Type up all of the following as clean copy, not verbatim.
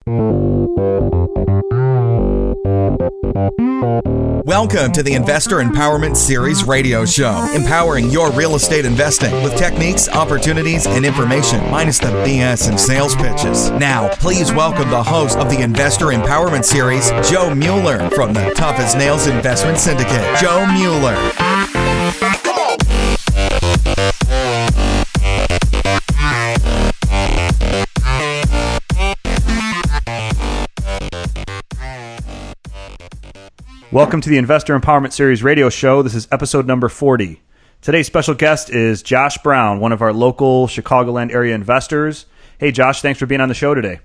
Welcome to the Investor Empowerment Series radio show, empowering your real estate investing with techniques, opportunities, and information, minus the BS and sales pitches. Now, please welcome the host of the Investor Empowerment Series, Joe Mueller, from the Tough as Nails Investment Syndicate. Joe Mueller. Welcome to the Investor Empowerment Series radio show. This is episode number 40. Today's special guest is Josh Brown, one of our local Chicagoland area investors. Hey, Josh, thanks for being on the show today.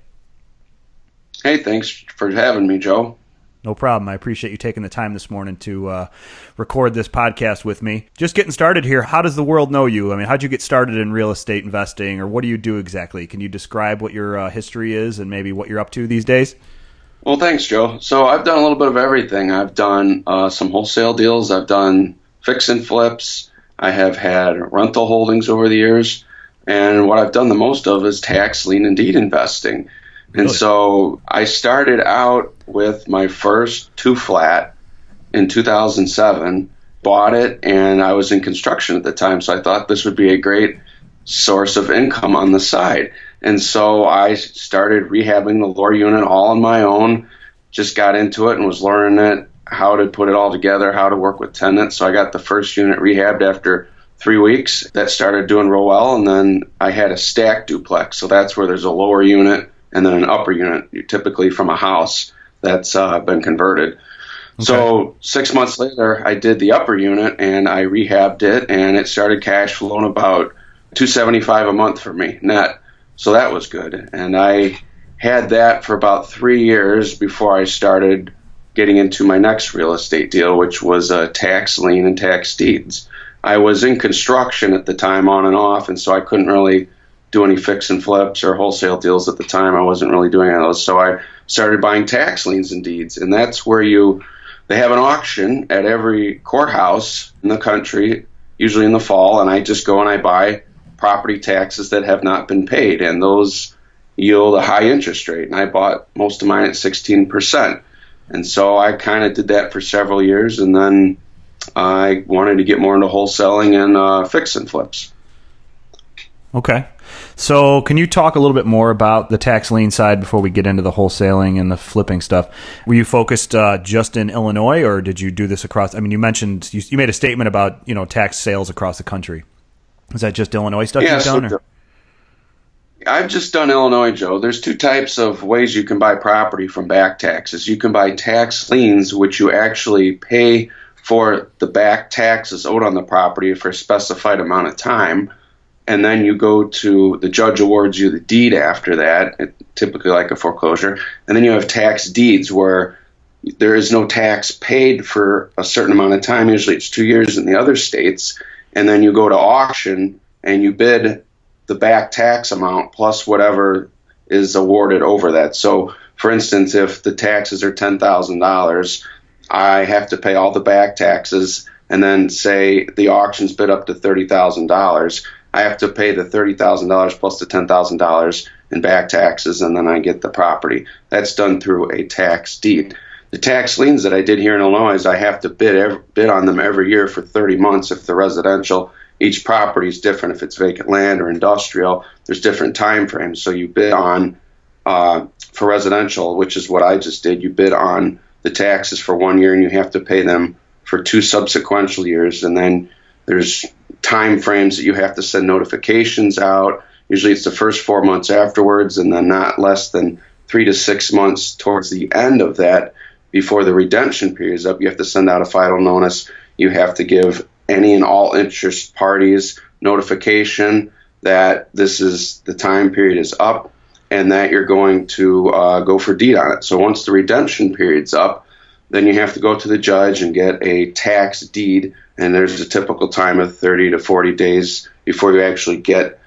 Hey, thanks for having me, Joe. No problem. I appreciate you taking the time this morning to record this podcast with me. Just getting started here, how does the world know you? I mean, how'd you get started in real estate investing, or what do you do exactly? Can you describe what your history is and maybe what you're up to these days? Well, thanks, Joe. So I've done a little bit of everything. I've done some wholesale deals. I've done fix and flips. I have had rental holdings over the years. And what I've done the most of is tax lien and deed investing. And so I started out with my first 2-flat in 2007, bought it, and I was in construction at the time. So I thought this would be a great source of income on the side. And so I started rehabbing the lower unit all on my own, just got into it and was learning it, how to put it all together, how to work with tenants. So I got the first unit rehabbed after 3 weeks. That started doing real well. And then I had a stacked duplex. So that's where there's a lower unit and then an upper unit, typically from a house that's been converted. Okay. So 6 months later, I did the upper unit and I rehabbed it, and it started cash flowing about $275 a month for me net. So that was good. And I had that for about 3 years before I started getting into my next real estate deal, which was a tax lien and tax deeds. I was in construction at the time on and off, and so I couldn't really do any fix and flips or wholesale deals at the time. I wasn't really doing any of those. So I started buying tax liens and deeds. And that's where they have an auction at every courthouse in the country, usually in the fall, and I just go and I buy property taxes that have not been paid, and those yield a high interest rate. And I bought most of mine at 16%. And so I kind of did that for several years, and then I wanted to get more into wholesaling and fix and flips. Okay. So can you talk a little bit more about the tax lien side before we get into the wholesaling and the flipping stuff? Were you focused just in Illinois, or did you do this across? I mean, you mentioned you made a statement about tax sales across the country. Is that just Illinois stuff you've done? Or? I've just done Illinois, Joe. There's two types of ways you can buy property from back taxes. You can buy tax liens, which you actually pay for the back taxes owed on the property for a specified amount of time, and then you go to the judge awards you the deed after that, typically like a foreclosure. And then you have tax deeds where there is no tax paid for a certain amount of time. Usually it's 2 years in the other states. And then you go to auction and you bid the back tax amount plus whatever is awarded over that. So, for instance, if the taxes are $10,000, I have to pay all the back taxes, and then say the auction's bid up to $30,000. I have to pay the $30,000 plus the $10,000 in back taxes, and then I get the property. That's done through a tax deed. The tax liens that I did here in Illinois is I have to bid on them every year for 30 months if they're residential. Each property is different. If it's vacant land or industrial, there's different time frames. So you bid on, for residential, which is what I just did, you bid on the taxes for 1 year and you have to pay them for 2 subsequent years. And then there's time frames that you have to send notifications out. Usually it's the first 4 months afterwards, and then not less than 3 to 6 months towards the end of that. Before the redemption period is up, you have to send out a final notice. You have to give any and all interest parties notification that this is the time period is up and that you're going to go for deed on it. So once the redemption period's up, then you have to go to the judge and get a tax deed, and there's a typical time of 30 to 40 days before you actually get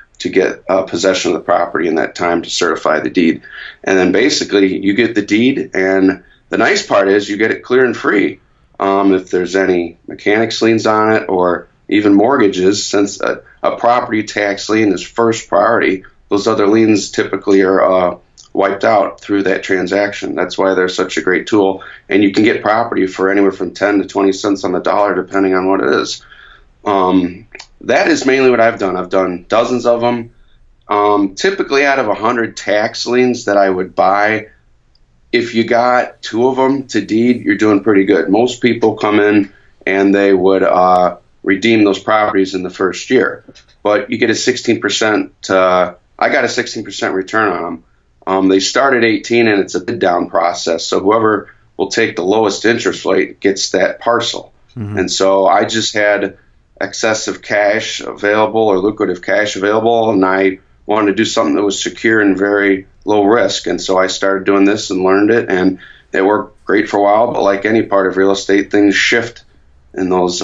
possession of the property in that time to certify the deed. And then basically you get the deed, and the nice part is you get it clear and free. If there's any mechanics liens on it or even mortgages, since a property tax lien is first priority, those other liens typically are wiped out through that transaction. That's why they're such a great tool. And you can get property for anywhere from 10 to 20 cents on the dollar, depending on what it is. That is mainly what I've done. I've done dozens of them. Typically out of 100 tax liens that I would buy, if you got 2 of them to deed, you're doing pretty good. Most people come in and they would redeem those properties in the first year. But you get a 16%, I got a 16% return on them. They start at 18 and it's a bid down process. So whoever will take the lowest interest rate gets that parcel. Mm-hmm. And so I just had excessive cash available or lucrative cash available, and I wanted to do something that was secure and very low risk. And so I started doing this and learned it, and it worked great for a while. But like any part of real estate, things shift in those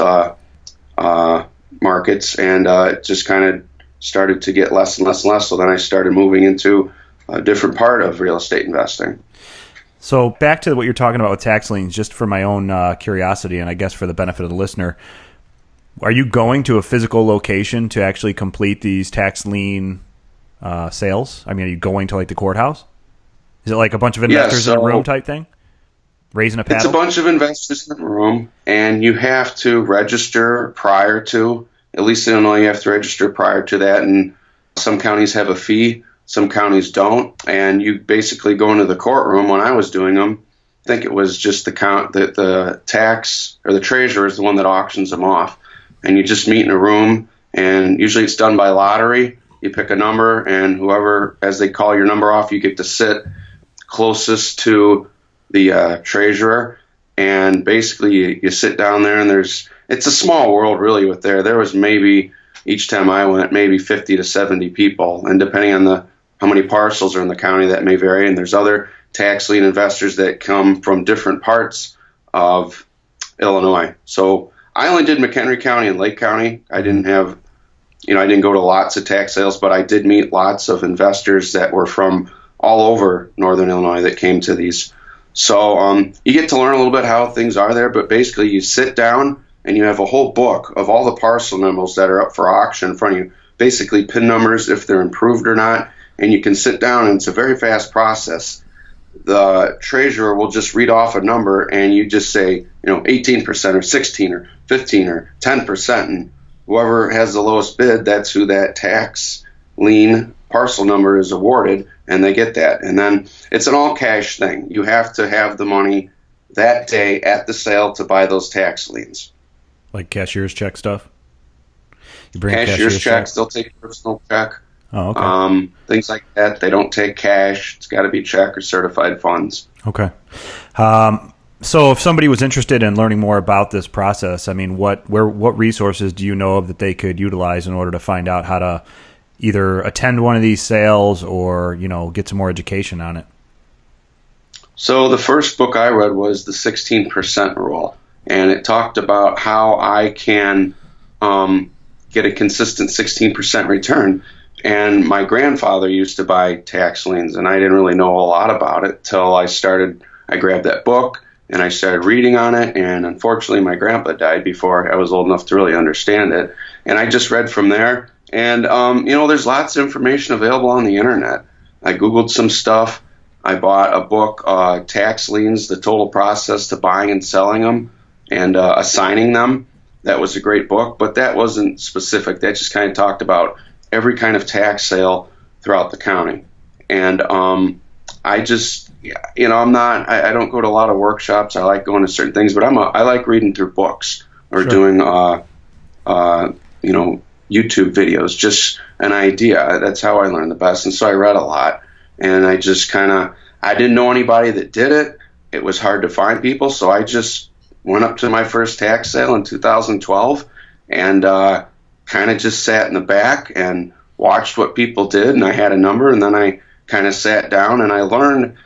markets, and it just kind of started to get less and less and less. So then I started moving into a different part of real estate investing. So back to what you're talking about with tax liens, just for my own curiosity, and I guess for the benefit of the listener, are you going to a physical location to actually complete these tax lien sales? I mean, are you going to like the courthouse? Is it like a bunch of investors in a room type thing? Raising a paddle? It's a bunch of investors in a room, and you have to register prior to, at least in Illinois, you have to register prior to that, and some counties have a fee, some counties don't, and you basically go into the courtroom. When I was doing them, I think it was just the tax or the treasurer is the one that auctions them off, and you just meet in a room, and usually it's done by lottery. You pick a number, and whoever, as they call your number off, you get to sit closest to the treasurer, and basically you sit down there, and it's a small world really with there was maybe, each time I went, maybe 50 to 70 people, and depending on how many parcels are in the county, that may vary. And there's other tax lien investors that come from different parts of Illinois. So I only did McHenry County and Lake County. I didn't go to lots of tax sales, but I did meet lots of investors that were from all over Northern Illinois that came to these. So you get to learn a little bit how things are there, but basically you sit down and you have a whole book of all the parcel numbers that are up for auction in front of you, basically PIN numbers, if they're improved or not, and you can sit down, and it's a very fast process. The treasurer will just read off a number, and you just say, 18% or 16 or 15 or 10%, and whoever has the lowest bid, that's who that tax lien parcel number is awarded, and they get that. And then it's an all-cash thing. You have to have the money that day at the sale to buy those tax liens. Like cashier's check stuff? You bring cashier's checks, they'll take a personal check. Oh, okay. Things like that. They don't take cash. It's got to be check or certified funds. Okay. So if somebody was interested in learning more about this process, I mean, what resources do you know of that they could utilize in order to find out how to either attend one of these sales or, get some more education on it? So the first book I read was The 16% Rule, and it talked about how I can get a consistent 16% return. And my grandfather used to buy tax liens, and I didn't really know a lot about it till I grabbed that book and I started reading on it. And unfortunately, my grandpa died before I was old enough to really understand it. And I just read from there. And, there's lots of information available on the internet. I Googled some stuff. I bought a book, Tax Liens, the Total Process to Buying and Selling Them and Assigning Them. That was a great book, but that wasn't specific. That just kind of talked about every kind of tax sale throughout the county. And I don't go to a lot of workshops. I like going to certain things, but I like reading through books or doing, YouTube videos, just an idea. That's how I learned the best. And so I read a lot, and I just I didn't know anybody that did it. It was hard to find people. So I just went up to my first tax sale in 2012 and kind of just sat in the back and watched what people did, and I had a number, and then I kind of sat down and I learned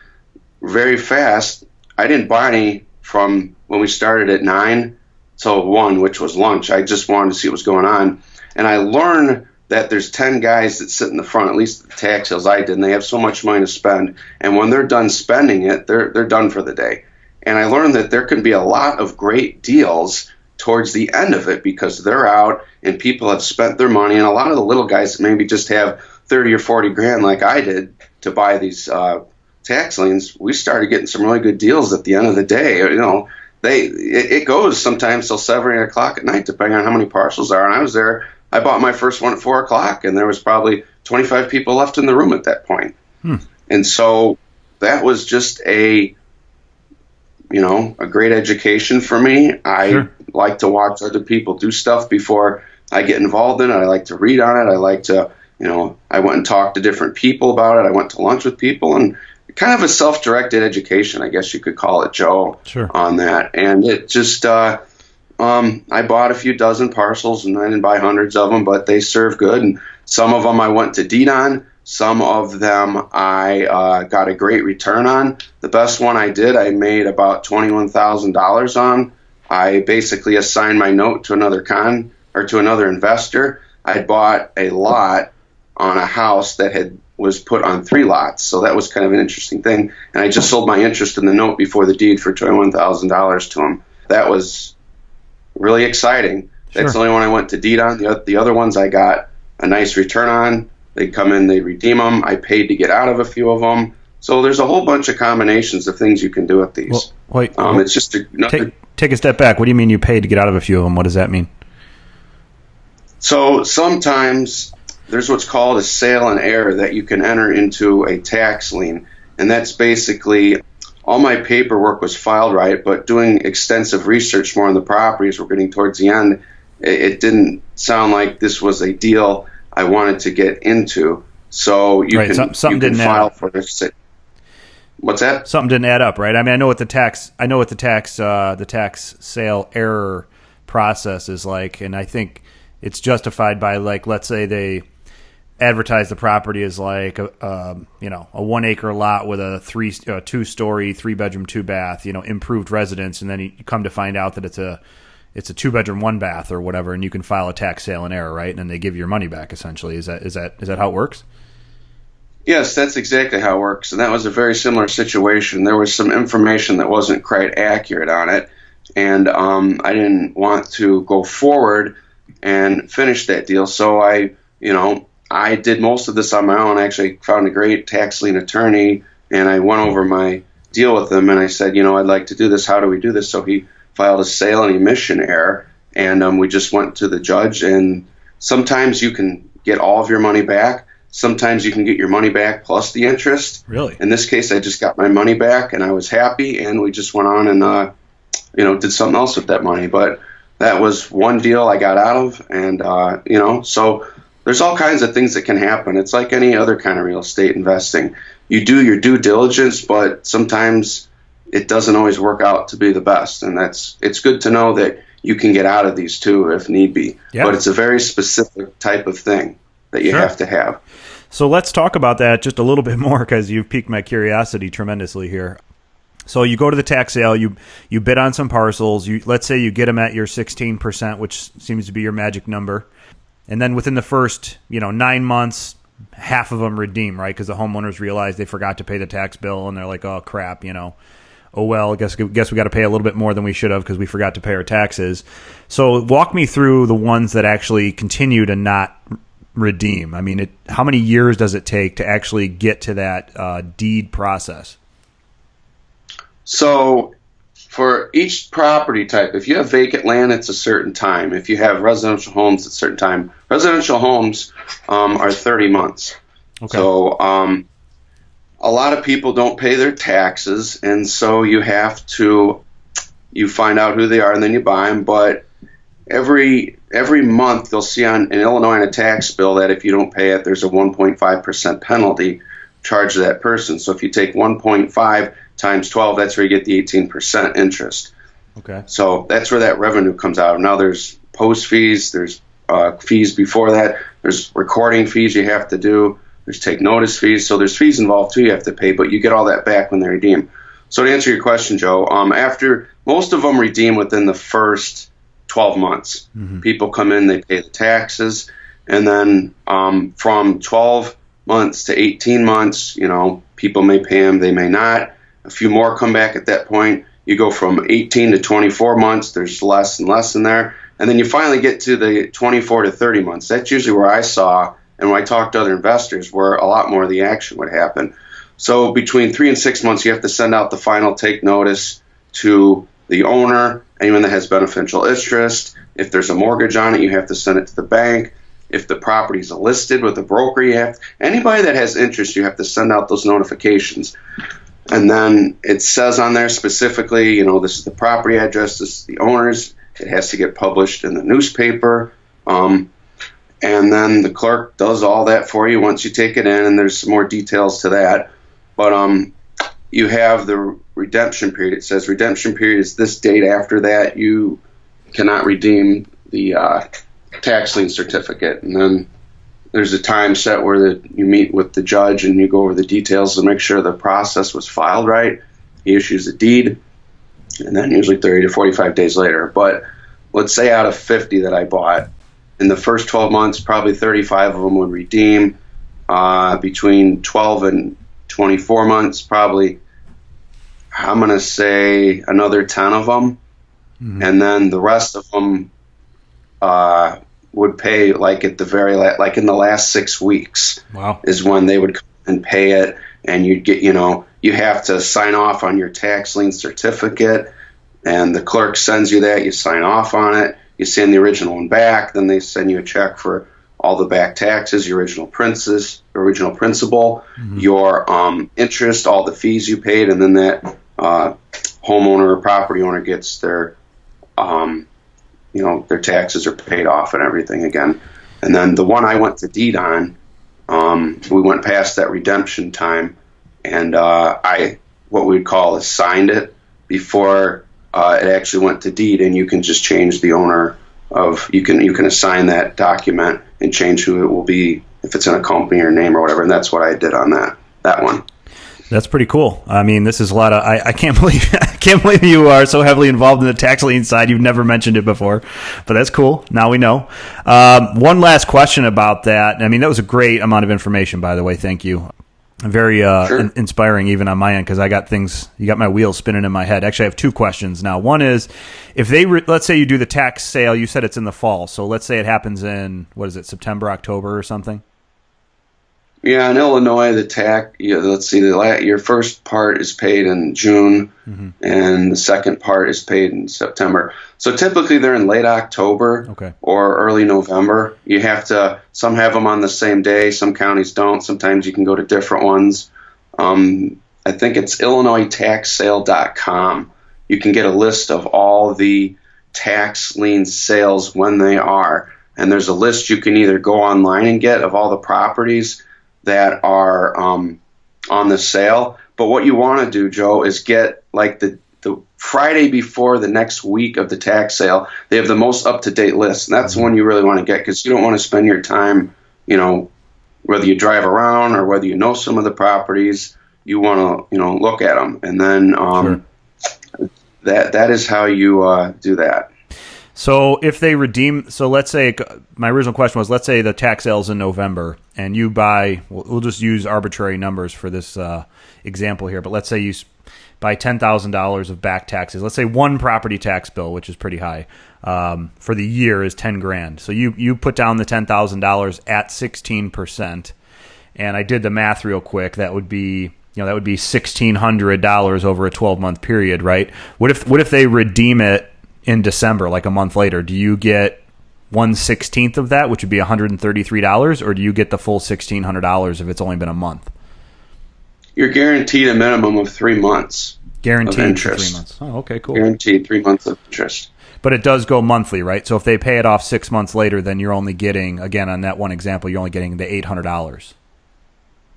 very fast. I didn't buy any from when we started at 9 till 1, which was lunch. I just wanted to see what was going on, and I learned that there's 10 guys that sit in the front, at least the tax sales I did, and they have so much money to spend, and when they're done spending it, they're done for the day. And I learned that there can be a lot of great deals towards the end of it because they're out and people have spent their money, and a lot of the little guys maybe just have 30 or 40 grand like I did to buy these tax liens, we started getting some really good deals at the end of the day. It goes sometimes till 7 or 8 o'clock at night, depending on how many parcels are. And I was there. I bought my first one at 4 o'clock, and there was probably 25 people left in the room at that point. And so that was just a great education for me. I like to watch other people do stuff before I get involved in it. I like to read on it. I like to, I went and talked to different people about it. I went to lunch with people, and kind of a self-directed education, I guess you could call it, Joe, on that. And it just, I bought a few dozen parcels, and I didn't buy hundreds of them, but they serve good. And some of them I went to deed on. Some of them I got a great return on. The best one I did, I made about $21,000 on. I basically assigned my note to another investor. I bought a lot on a house that was put on 3 lots, so that was kind of an interesting thing. And I just sold my interest in the note before the deed for $21,000 to him. That was really exciting. That's the only one I went to deed on. The other ones I got a nice return on. They'd come in, they redeem them. I paid to get out of a few of them. So there's a whole bunch of combinations of things you can do with these. Well, it's just take a step back. What do you mean you paid to get out of a few of them? What does that mean? So sometimes there's what's called a sale and error that you can enter into a tax lien. And that's basically all my paperwork was filed right, but doing extensive research more on the properties, we're getting towards the end, it didn't sound like this was a deal I wanted to get into. So you can file for this. What's that? Something didn't add up, right? I mean, I know what the tax sale error process is like, and I think it's justified by, like, let's say they advertise the property as like a 1 acre lot with a 2-story, 3-bedroom, 2-bath, improved residence, and then you come to find out that it's a 2-bedroom, 1-bath or whatever, and you can file a tax sale and error, right? And then they give you your money back, essentially. Is that how it works? Yes, that's exactly how it works. And that was a very similar situation. There was some information that wasn't quite accurate on it, and I didn't want to go forward and finish that deal. So I did most of this on my own. I actually found a great tax lien attorney, and I went over my deal with him, and I said, I'd like to do this. How do we do this? So he filed a sale and emission error, and we just went to the judge. And sometimes you can get all of your money back. Sometimes you can get your money back plus the interest. Really? In this case, I just got my money back, and I was happy, and we just went on and did something else with that money. But that was one deal I got out of, and so there's all kinds of things that can happen. It's like any other kind of real estate investing. You do your due diligence, but sometimes it doesn't always work out to be the best. And it's good to know that you can get out of these too if need be. Yep. But it's a very specific type of thing that you have to have. So let's talk about that just a little bit more, because you've piqued my curiosity tremendously here. So you go to the tax sale, you bid on some parcels. Let's say you get them at your 16%, which seems to be your magic number. And then within the first, 9 months, half of them redeem, right? Because the homeowners realize they forgot to pay the tax bill, and they're like, "Oh crap, oh well, I guess we got to pay a little bit more than we should have because we forgot to pay our taxes." So walk me through the ones that actually continue to not redeem. I mean, how many years does it take to actually get to that deed process? So for each property type, if you have vacant land, it's a certain time. If you have residential homes, it's a certain time. Residential homes are 30 months. Okay. So a lot of people don't pay their taxes, and so you find out who they are, and then you buy them. But every month you'll see in Illinois on a tax bill that if you don't pay it, there's a 1.5% penalty charged to that person. So if you take 1.5 times 12, that's where you get the 18% interest. Okay. So that's where that revenue comes out. Now there's post fees, there's fees before that, there's recording fees you have to do, there's take notice fees, so there's fees involved too you have to pay, but you get all that back when they redeem. So to answer your question, Joe, after most of them redeem within the first 12 months. Mm-hmm. People come in, they pay the taxes, and then from 12 months to 18 months, people may pay them, they may not. A few more come back at that point. You go from 18 to 24 months. There's less and less in there. And then you finally get to the 24 to 30 months. That's usually where I saw, and when I talked to other investors, where a lot more of the action would happen. So between 3 and 6 months, you have to send out the final take notice to the owner, anyone that has beneficial interest. If there's a mortgage on it, you have to send it to the bank. If the property's listed with a broker, anybody that has interest, you have to send out those notifications. And then it says on there specifically, this is the property address, this is the owner's. It has to get published in the newspaper. And then the clerk does all that for you once you take it in, and there's some more details to that. But you have the redemption period. It says redemption period is this date. After that, you cannot redeem the tax lien certificate. And then there's a time set where you meet with the judge and you go over the details to make sure the process was filed right. He issues a deed, and then usually 30 to 45 days later. But let's say out of 50 that I bought, in the first 12 months, probably 35 of them would redeem. Between 12 and 24 months, probably, I'm going to say another 10 of them. Mm-hmm. And then the rest of them would pay like at the like in the last 6 weeks. Wow. Is when they would come and pay it. And you'd get, you have to sign off on your tax lien certificate, and the clerk sends you that. You sign off on it. You send the original one back. Then they send you a check for all the back taxes, your original principal, mm-hmm. your interest, all the fees you paid, and then that homeowner or property owner gets their their taxes are paid off and everything again. And then the one I went to deed on, we went past that redemption time, and I what we'd call is signed it before it actually went to deed, and you can just change the owner of you can assign that document and change who it will be if it's in a company or name or whatever. And that's what I did on that one. That's pretty cool. I mean, this is a lot of. I can't believe you are so heavily involved in the tax lien side. You've never mentioned it before, but that's cool. Now we know. One last question about that. I mean, that was a great amount of information, by the way. Thank you. Very Sure. inspiring even on my end, because I got things. You got my wheels spinning in my head. Actually, I have two questions now. One is, if they let's say you do the tax sale. You said it's in the fall, so let's say it happens in September, October, or something. Yeah, in Illinois, the tax. Let's see, your first part is paid in June, mm-hmm. and the second part is paid in September. So typically they're in late October or early November. You have to. Some have them on the same day. Some counties don't. Sometimes you can go to different ones. I think it's IllinoisTaxSale.com. You can get a list of all the tax lien sales when they are, and there's a list you can either go online and get of all the properties that are on the sale. But what you want to do, Joe, is get like the Friday before the next week of the tax sale. They have the most up-to-date list, and that's the one you really want to get, because you don't want to spend your time, whether you drive around or whether you know some of the properties, you want to, look at them. And then Sure. that is how you do that. So if they redeem, so let's say, my original question was, let's say the tax sale's in November and you buy, we'll just use arbitrary numbers for this example here, but let's say you buy $10,000 of back taxes. Let's say one property tax bill, which is pretty high, for the year is $10,000. So you put down the $10,000 at 16%, and I did the math real quick. That would be $1,600 over a 12-month period, right? What if they redeem it in December, like a month later? Do you get 1/16 of that, which would be $133, or do you get the full $1,600 if it's only been a month? You're guaranteed a minimum of 3 months. Guaranteed of interest. 3 months. Oh, okay, cool. Guaranteed 3 months of interest. But it does go monthly, right? So if they pay it off 6 months later, then you're only getting, again, on that one example, you're only getting the $800.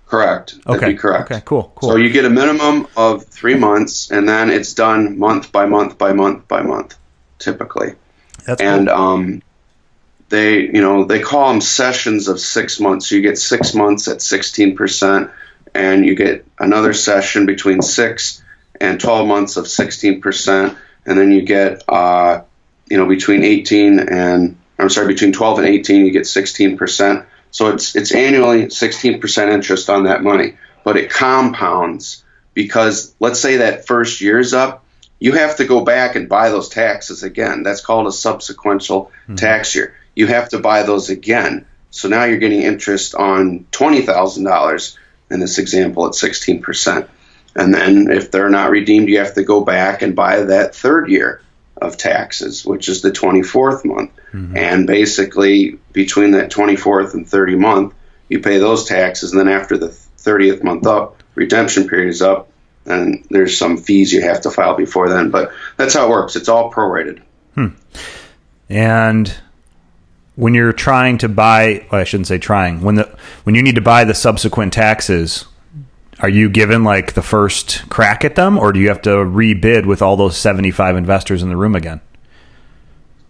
Correct. That'd be correct. Okay, cool. So you get a minimum of 3 months, and then it's done month by month by month by month, typically. That's and cool. They call them sessions of 6 months. So you get 6 months at 16%, and you get another session between 6 and 12 months of 16%, and then you get between 12 and 18 you get 16%. So it's annually 16% interest on that money, but it compounds, because let's say that first year's up, you have to go back and buy those taxes again. That's called a subsequential tax year. You have to buy those again. So now you're getting interest on $20,000. in this example at 16%. And then if they're not redeemed, you have to go back and buy that third year of taxes, which is the 24th month. Mm-hmm. And basically between that 24th and 30th month, you pay those taxes. And then after the 30th month up, redemption period is up, and there's some fees you have to file before then. But that's how it works. It's all prorated. And when you're trying to buy, well, I shouldn't say trying, when you need to buy the subsequent taxes, are you given like the first crack at them, or do you have to rebid with all those 75 investors in the room again?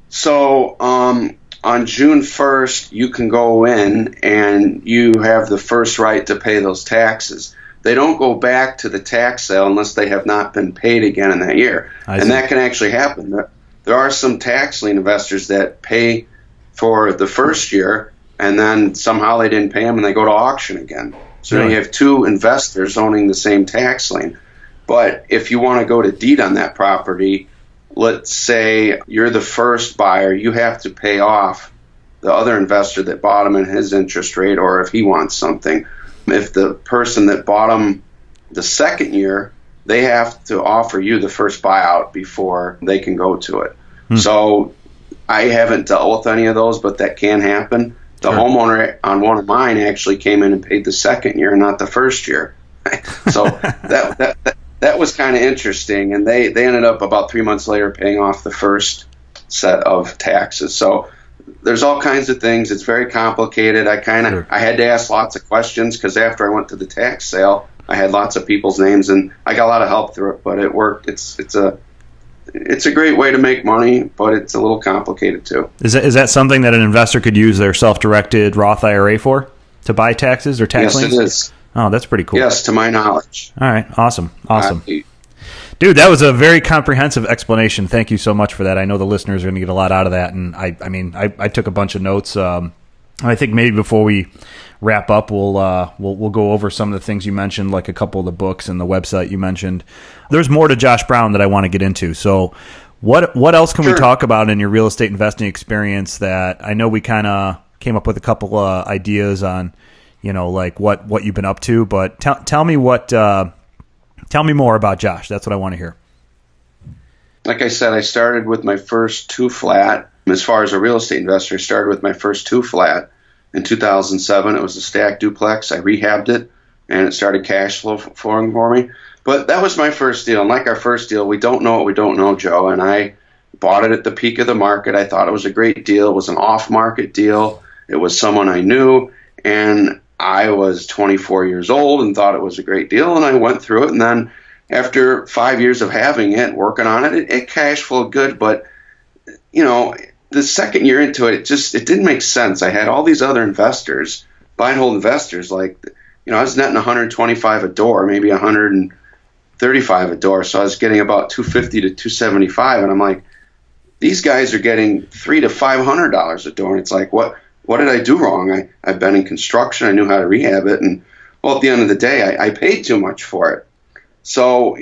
So on June 1st, you can go in and you have the first right to pay those taxes. They don't go back to the tax sale unless they have not been paid again in that year. And that can actually happen. There are some tax lien investors that pay for the first year, and then somehow they didn't pay them and they go to auction again. So now you have two investors owning the same tax lien. But if you want to go to deed on that property, let's say you're the first buyer, you have to pay off the other investor that bought him in his interest rate, or if he wants something. If the person that bought him the second year, they have to offer you the first buyout before they can go to it. So I haven't dealt with any of those, but that can happen. The homeowner on one of mine actually came in and paid the second year, not the first year. So that was kind of interesting, and they ended up about 3 months later paying off the first set of taxes. So there's all kinds of things. It's very complicated. I had to ask lots of questions, because after I went to the tax sale, I had lots of people's names, and I got a lot of help through it. But it worked. It's a great way to make money, but it's a little complicated too. Is that something that an investor could use their self-directed Roth IRA for, to buy taxes or tax liens? Yes, it is. Oh, that's pretty cool. Yes, to my knowledge. All right, awesome. Dude, that was a very comprehensive explanation. Thank you so much for that. I know the listeners are going to get a lot out of that, and I took a bunch of notes. I think maybe before we wrap up, we'll go over some of the things you mentioned, like a couple of the books and the website you mentioned. There's more to Josh Brown that I want to get into. So what else can we talk about in your real estate investing experience that I know we kind of came up with a couple of ideas on, like what you've been up to, but tell me more about Josh. That's what I want to hear. Like I said, I started with my first 2-flat. As far as a real estate investor, I started with my first 2-flat in 2007. It was a stacked duplex. I rehabbed it, and it started cash flow flowing for me. But that was my first deal. And like our first deal, we don't know what we don't know, Joe. And I bought it at the peak of the market. I thought it was a great deal. It was an off-market deal. It was someone I knew, and I was 24 years old and thought it was a great deal. And I went through it, and then after 5 years of having it, working on it, it cash flowed good. But the second year into it, it didn't make sense. I had all these other investors, buy and hold investors, I was netting 125 a door, maybe 135 a door. So I was getting about 250 to 275, and I'm like, these guys are getting $300 to $500 a door. And it's like, what did I do wrong? I've been in construction. I knew how to rehab it, and at the end of the day, I paid too much for it. So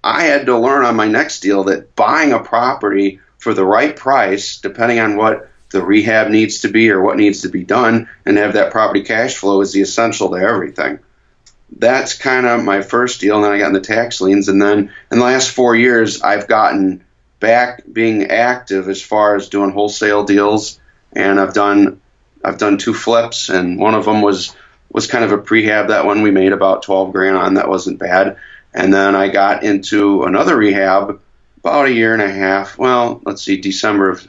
I had to learn on my next deal that buying a property for the right price, depending on what the rehab needs to be or what needs to be done, and have that property cash flow is the essential to everything. That's kind of my first deal, and then I got into tax liens, and then in the last 4 years, I've gotten back being active as far as doing wholesale deals, and I've done 2 flips, and one of them was kind of a prehab. That one we made about $12,000 on. That wasn't bad. And then I got into another rehab about a year and a half. Well, let's see, December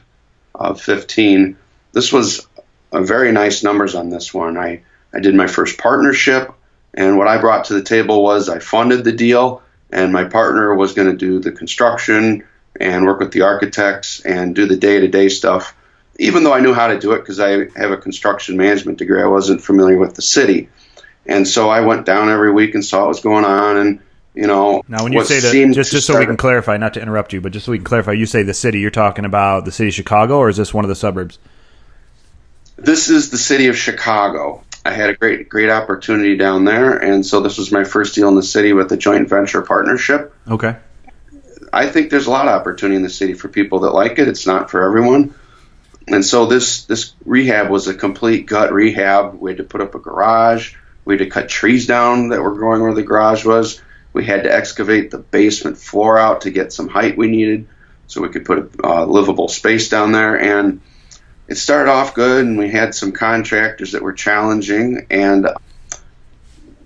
of 15. This was a very nice numbers on this one. I did my first partnership, and what I brought to the table was I funded the deal, and my partner was going to do the construction and work with the architects and do the day-to-day stuff. Even though I knew how to do it because I have a construction management degree, I wasn't familiar with the city. And so I went down every week and saw what was going on. And, now when you say that, just so we can clarify, not to interrupt you, but just so we can clarify, you say the city, you're talking about the city of Chicago, or is this one of the suburbs? This is the city of Chicago. I had a great opportunity down there. And so this was my first deal in the city with a joint venture partnership. Okay. I think there's a lot of opportunity in the city for people that like it. It's not for everyone. And so this rehab was a complete gut rehab. We had to put up a garage. We had to cut trees down that were growing where the garage was. We had to excavate the basement floor out to get some height we needed so we could put a livable space down there. And it started off good, and we had some contractors that were challenging. And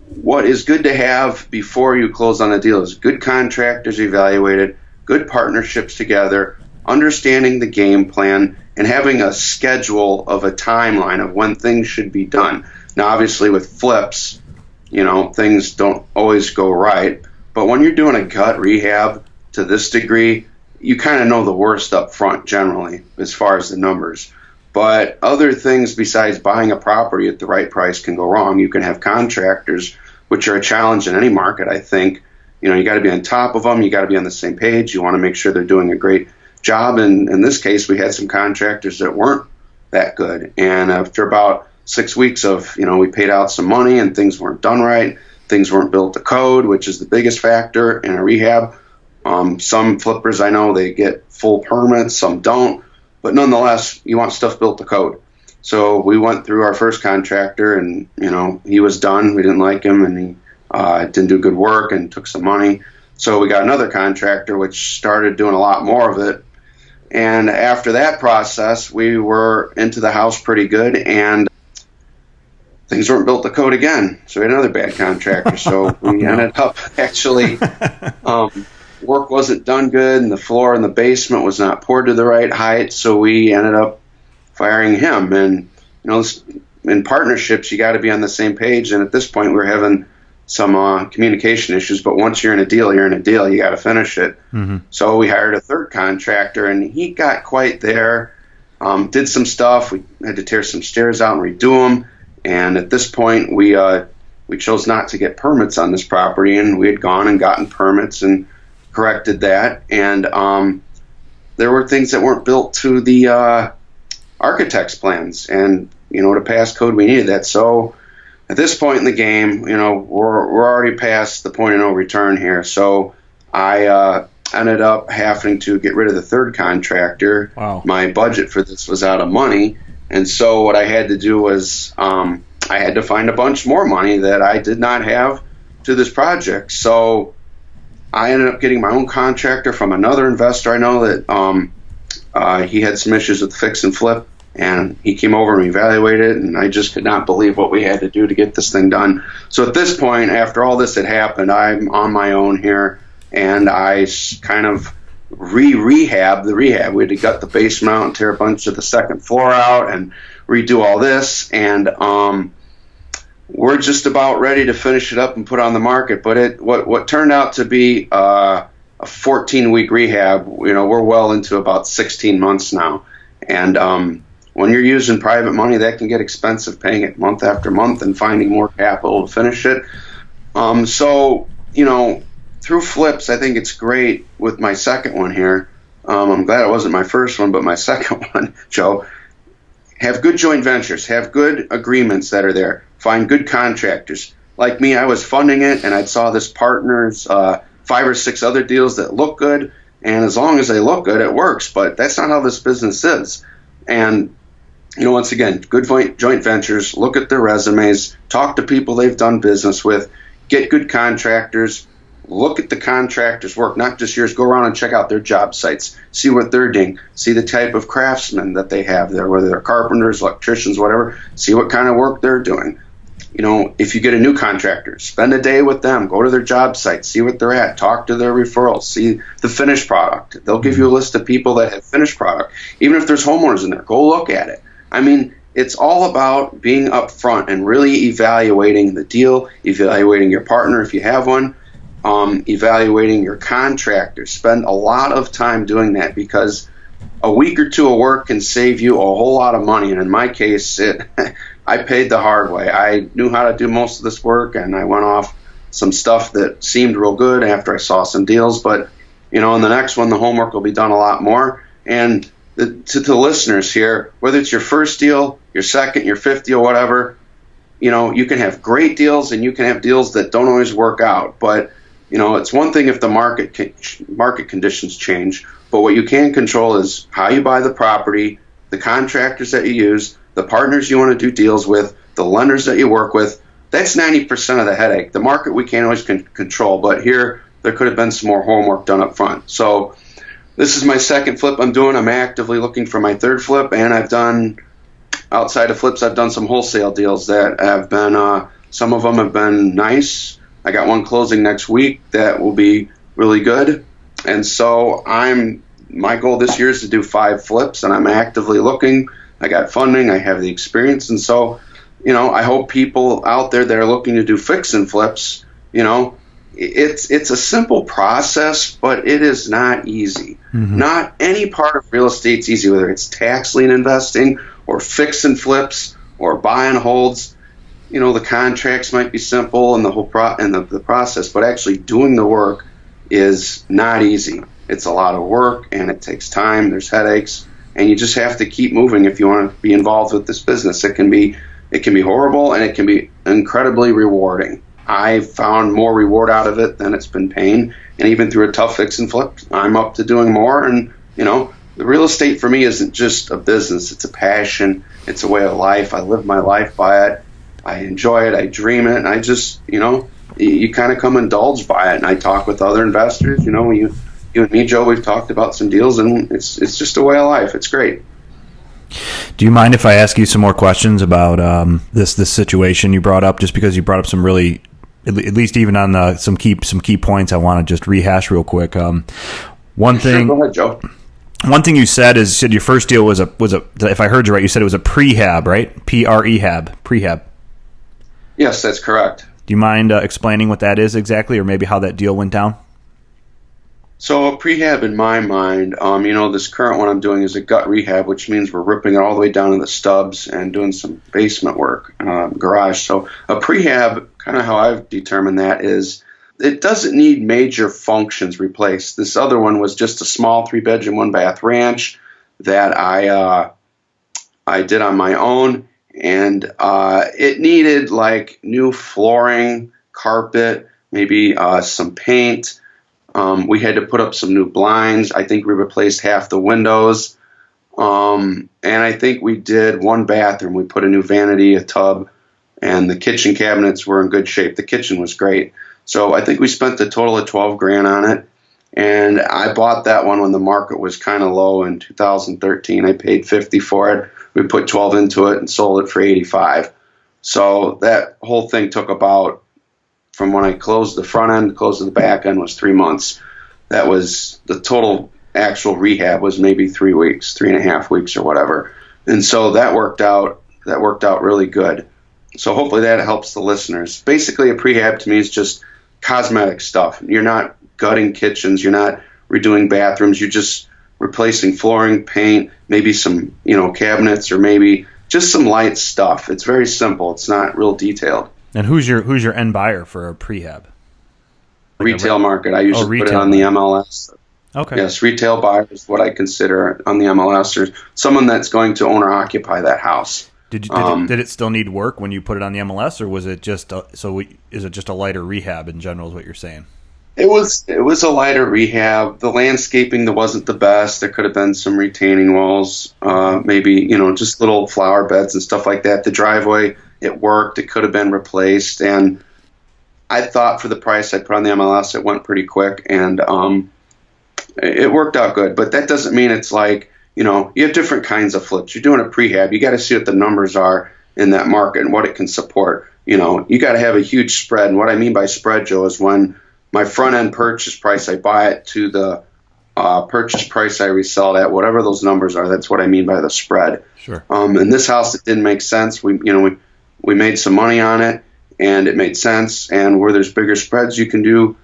what is good to have before you close on a deal is good contractors evaluated, good partnerships together, understanding the game plan, and having a schedule of a timeline of when things should be done. Now, obviously, with flips, things don't always go right. But when you're doing a gut rehab to this degree, you kind of know the worst up front generally as far as the numbers. But other things besides buying a property at the right price can go wrong. You can have contractors, which are a challenge in any market, I think. You got to be on top of them. You got to be on the same page. You want to make sure they're doing a great job. And in this case, we had some contractors that weren't that good. And after about 6 weeks of, we paid out some money and things weren't done right. Things weren't built to code, which is the biggest factor in a rehab. Some flippers I know, they get full permits, some don't. But nonetheless, you want stuff built to code. So we went through our first contractor and, he was done. We didn't like him and he didn't do good work and took some money. So we got another contractor, which started doing a lot more of it. And after that process, we were into the house pretty good, and things weren't built to code again. So we had another bad contractor. So we ended up actually, work wasn't done good, and the floor in the basement was not poured to the right height. So we ended up firing him. And, in partnerships, you got to be on the same page. And at this point, we were having some communication issues, but once you're in a deal, you're in a deal. You got to finish it. Mm-hmm. So we hired a third contractor, and he got quite there, did some stuff. We had to tear some stairs out and redo them. And at this point, we chose not to get permits on this property, and we had gone and gotten permits and corrected that. And there were things that weren't built to the architect's plans, and to pass code, we needed that. So at this point in the game, we're already past the point of no return here. So I ended up having to get rid of the third contractor. Wow. My budget for this was out of money. And so what I had to do was I had to find a bunch more money that I did not have to this project. So I ended up getting my own contractor from another investor I know that he had some issues with fix and flip. And he came over and evaluated it, and I just could not believe what we had to do to get this thing done. So at this point, after all this had happened, I'm on my own here, and I kind of rehab the rehab. We had to gut the basement out and tear a bunch of the second floor out and redo all this, and we're just about ready to finish it up and put it on the market. But what turned out to be a 14-week rehab, we're well into about 16 months now, and when you're using private money, that can get expensive, paying it month after month and finding more capital to finish it. So, through flips, I think it's great with my second one here. I'm glad it wasn't my first one, but my second one, Joe. Have good joint ventures. Have good agreements that are there. Find good contractors. Like me, I was funding it, and I saw this partner's 5 or 6 other deals that look good, and as long as they look good, it works. But that's not how this business is. And once again, good joint ventures, look at their resumes, talk to people they've done business with, get good contractors, look at the contractors' work, not just yours. Go around and check out their job sites, see what they're doing, see the type of craftsmen that they have there, whether they're carpenters, electricians, whatever, see what kind of work they're doing. If you get a new contractor, spend a day with them, go to their job site, see what they're at, talk to their referrals, see the finished product. They'll give you a list of people that have finished product. Even if there's homeowners in there, go look at it. I mean, it's all about being upfront and really evaluating the deal, evaluating your partner if you have one, evaluating your contractor. Spend a lot of time doing that, because a week or two of work can save you a whole lot of money. And in my case, I paid the hard way. I knew how to do most of this work, and I went off some stuff that seemed real good after I saw some deals. But, in the next one, the homework will be done a lot more. And to the listeners here, whether it's your first deal, your second, your fifth deal, whatever, you can have great deals and you can have deals that don't always work out. But, it's one thing if the market conditions change. But what you can control is how you buy the property, the contractors that you use, the partners you want to do deals with, the lenders that you work with. that's 90% of the headache. The market we can't always control, but here there could have been some more homework done up front. So this is my second flip I'm doing. I'm actively looking for my third flip, and I've done, outside of flips, I've done some wholesale deals that have been, some of them have been nice. I got one closing next week that will be really good. And so my goal this year is to do 5 flips, and I'm actively looking. I got funding, I have the experience, and so, I hope people out there that are looking to do fix and flips, it's a simple process, but it is not easy. Mm-hmm. Not any part of real estate's easy, whether it's tax lien investing or fix and flips or buy and holds. The contracts might be simple and the whole the process, but actually doing the work is not easy. It's a lot of work, and it takes time. There's headaches, and you just have to keep moving if you want to be involved with this business. It can be horrible, and it can be incredibly rewarding. I've found more reward out of it than it's been pain, and even through a tough fix and flip, I'm up to doing more. And the real estate for me isn't just a business; it's a passion. It's a way of life. I live my life by it. I enjoy it. I dream it, and I just, you kind of come indulged by it. And I talk with other investors. You and me, Joe, we've talked about some deals, and it's just a way of life. It's great. Do you mind if I ask you some more questions about this situation you brought up? Just because you brought up some really, at least even on some key points, I want to just rehash real quick. One thing. Sure, go ahead, Joe. One thing you said your first deal was a. If I heard you right, you said it was a prehab, right? Prehab. Yes, that's correct. Do you mind explaining what that is exactly, or maybe how that deal went down? So a prehab, in my mind, this current one I'm doing is a gut rehab, which means we're ripping it all the way down to the stubs and doing some basement work, garage. So a prehab, kind of how I've determined that, is it doesn't need major functions replaced. This other one was just a small 3-bedroom, 1-bath ranch that I did on my own, and it needed like new flooring, carpet, maybe some paint. We had to put up some new blinds. I think we replaced half the windows. And I think we did one bathroom. We put a new vanity, a tub, and the kitchen cabinets were in good shape. The kitchen was great. So I think we spent a total of $12,000 on it. And I bought that one when the market was kind of low in 2013. I paid $50 for it. We put $12 into it and sold it for $85. So that whole thing took about, from when I closed the front end, closed to the back end, was 3 months. That was the total actual rehab was maybe 3 weeks, 3.5 weeks or whatever. And so that worked out really good. So hopefully that helps the listeners. Basically a prehab to me is just cosmetic stuff. You're not gutting kitchens, you're not redoing bathrooms, you're just replacing flooring, paint, maybe some, cabinets, or maybe just some light stuff. It's very simple. It's not real detailed. And who's your end buyer for a prehab? Retail market. I usually put it on the MLS. Okay. Yes, retail buyer is what I consider on the MLS, or someone that's going to own or occupy that house. Did it still need work when you put it on the MLS, or was it just is it just a lighter rehab in general? Is what you're saying? It was a lighter rehab. The landscaping that wasn't the best. There could have been some retaining walls, maybe just little flower beds and stuff like that. The driveway, it worked. It could have been replaced, and I thought for the price I put on the MLS, it went pretty quick, and it worked out good. But that doesn't mean it's like, you have different kinds of flips. You're doing a prehab. You got to see what the numbers are in that market and what it can support. You got to have a huge spread. And what I mean by spread, Joe, is when my front end purchase price, I buy it, to the purchase price I resell it at, whatever those numbers are. That's what I mean by the spread. Sure. In this house, it didn't make sense. We made some money on it, and it made sense. And where there's bigger spreads, you can do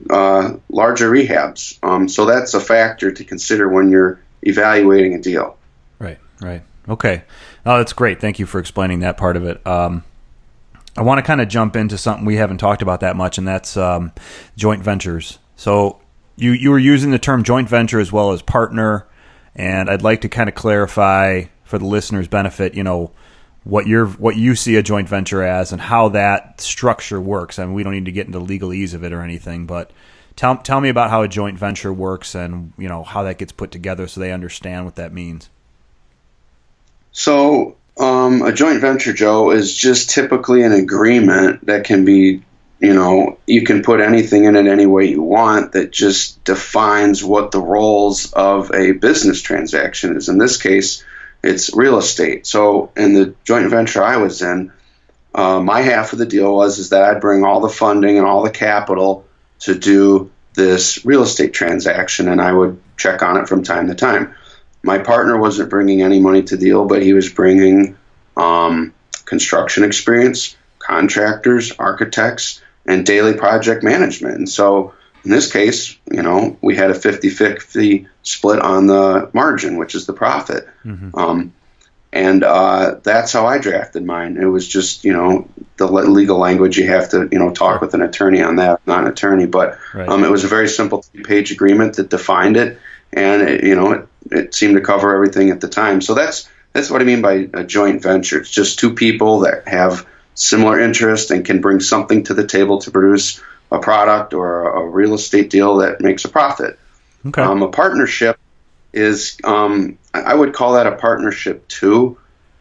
larger rehabs. So that's a factor to consider when you're evaluating a deal. Right. Okay. Oh, that's great. Thank you for explaining that part of it. I want to kind of jump into something we haven't talked about that much, and that's joint ventures. So you were using the term joint venture as well as partner, and I'd like to kind of clarify for the listeners' benefit, what you see a joint venture as and how that structure works. I mean, we don't need to get into the legalese of it or anything, but tell me about how a joint venture works and how that gets put together so they understand what that means. So A joint venture, Joe, is just typically an agreement that can be, you can put anything in it any way you want that just defines what the roles of a business transaction is. In this case, it's real estate. So in the joint venture I was in, my half of the deal is that I'd bring all the funding and all the capital to do this real estate transaction, and I would check on it from time to time. My partner wasn't bringing any money to the deal, but he was bringing construction experience, contractors, architects, and daily project management. And so in this case, we had a 50-50 split on the margin, which is the profit. Mm-hmm. And that's how I drafted mine. It was just, the legal language, you have to, talk with an attorney on that, not an attorney. But right. It was a very simple 3-page agreement that defined it. And, it seemed to cover everything at the time. So that's what I mean by a joint venture. It's just two people that have similar interests and can bring something to the table to produce a product or a real estate deal that makes a profit. Okay. A partnership is, I would call that a partnership too.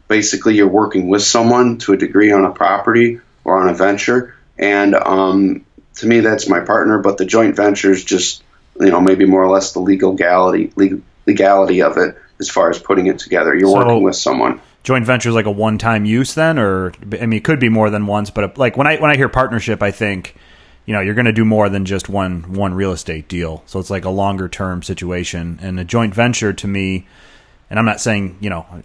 Basically, you're working with someone to a degree on a property or on a venture. And to me, that's my partner. But the joint venture is just, maybe more or less the legality of it as far as putting it together. You're working with someone. Joint venture is like a one-time use then, or it could be more than once. But like when I hear partnership, I think you're going to do more than just one real estate deal. So it's like a longer-term situation. And a joint venture to me, and I'm not saying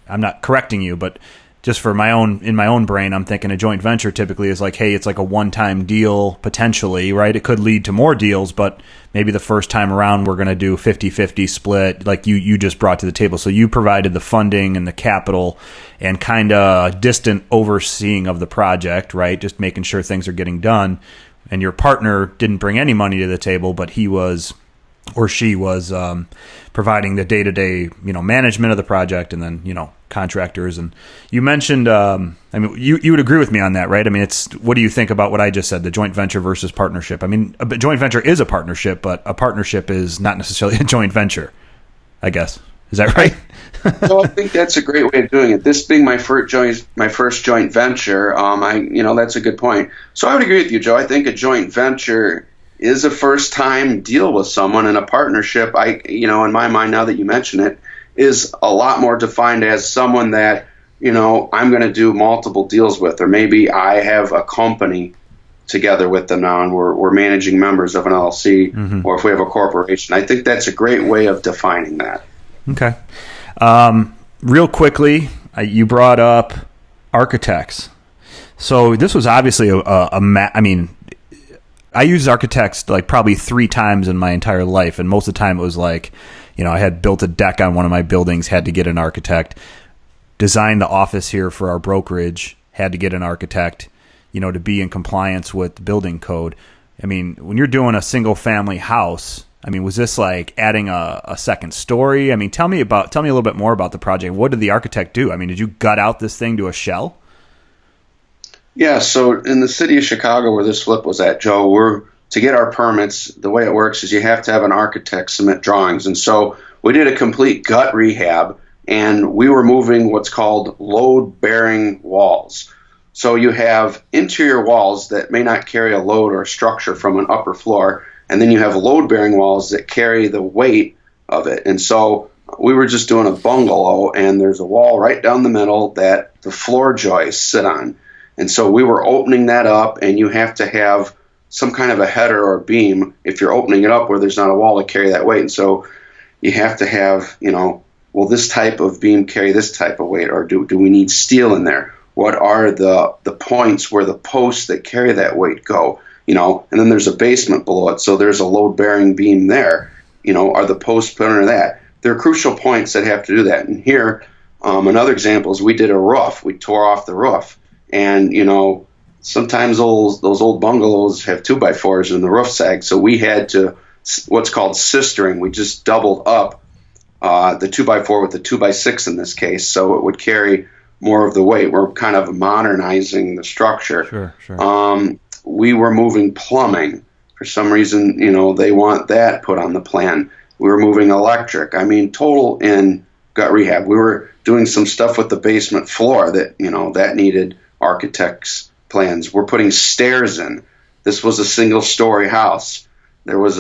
I'm not correcting you, but just for in my own brain, I'm thinking a joint venture typically is like, hey, it's like a one-time deal potentially, right? It could lead to more deals, but maybe the first time around we're going to do 50-50 split like you just brought to the table. So you provided the funding and the capital and kind of distant overseeing of the project, right? Just making sure things are getting done. And your partner didn't bring any money to the table, but he was or she was providing the day-to-day, management of the project, and then, contractors. And you mentioned, you would agree with me on that, right? What do you think about what I just said, the joint venture versus partnership? A joint venture is a partnership, but a partnership is not necessarily a joint venture, I guess. Is that right? So I think that's a great way of doing it. This being my first joint venture, that's a good point. So I would agree with you, Joe. I think a joint venture is a first-time deal with someone, and a partnership, in my mind, now that you mention it, is a lot more defined as someone that, I'm going to do multiple deals with, or maybe I have a company together with them now, and we're managing members of an LLC, mm-hmm. or if we have a corporation. I think that's a great way of defining that. Okay. Real quickly, you brought up architects. So this was obviously I used architects like probably 3 times in my entire life, and most of the time it was like, I had built a deck on one of my buildings, had to get an architect. Designed the office here for our brokerage, had to get an architect, to be in compliance with the building code. When you're doing a single family house, was this like adding a second story? Tell me a little bit more about the project. What did the architect do? Did you gut out this thing to a shell? Yeah, so in the city of Chicago where this flip was at, Joe, to get our permits, the way it works is you have to have an architect submit drawings. And so we did a complete gut rehab, and we were moving what's called load-bearing walls. So you have interior walls that may not carry a load or a structure from an upper floor, and then you have load-bearing walls that carry the weight of it. And so we were just doing a bungalow, and there's a wall right down the middle that the floor joists sit on. And so we were opening that up, and you have to have some kind of a header or beam if you're opening it up where there's not a wall to carry that weight. And so you have to have, will this type of beam carry this type of weight, or do we need steel in there? What are the points where the posts that carry that weight go? And then there's a basement below it, so there's a load-bearing beam there. Are the posts put under that? There are crucial points that have to do that. And here, another example is we did a roof. We tore off the roof. And, sometimes those old bungalows have 2x4s and the roof sags. So we had to, what's called sistering. We just doubled up the 2x4 with the 2x6 in this case. So it would carry more of the weight. We're kind of modernizing the structure. Sure. We were moving plumbing. For some reason, they want that put on the plan. We were moving electric. Total in gut rehab. We were doing some stuff with the basement floor that, that needed architect's plans. We're putting stairs in. This was a single-story house. There was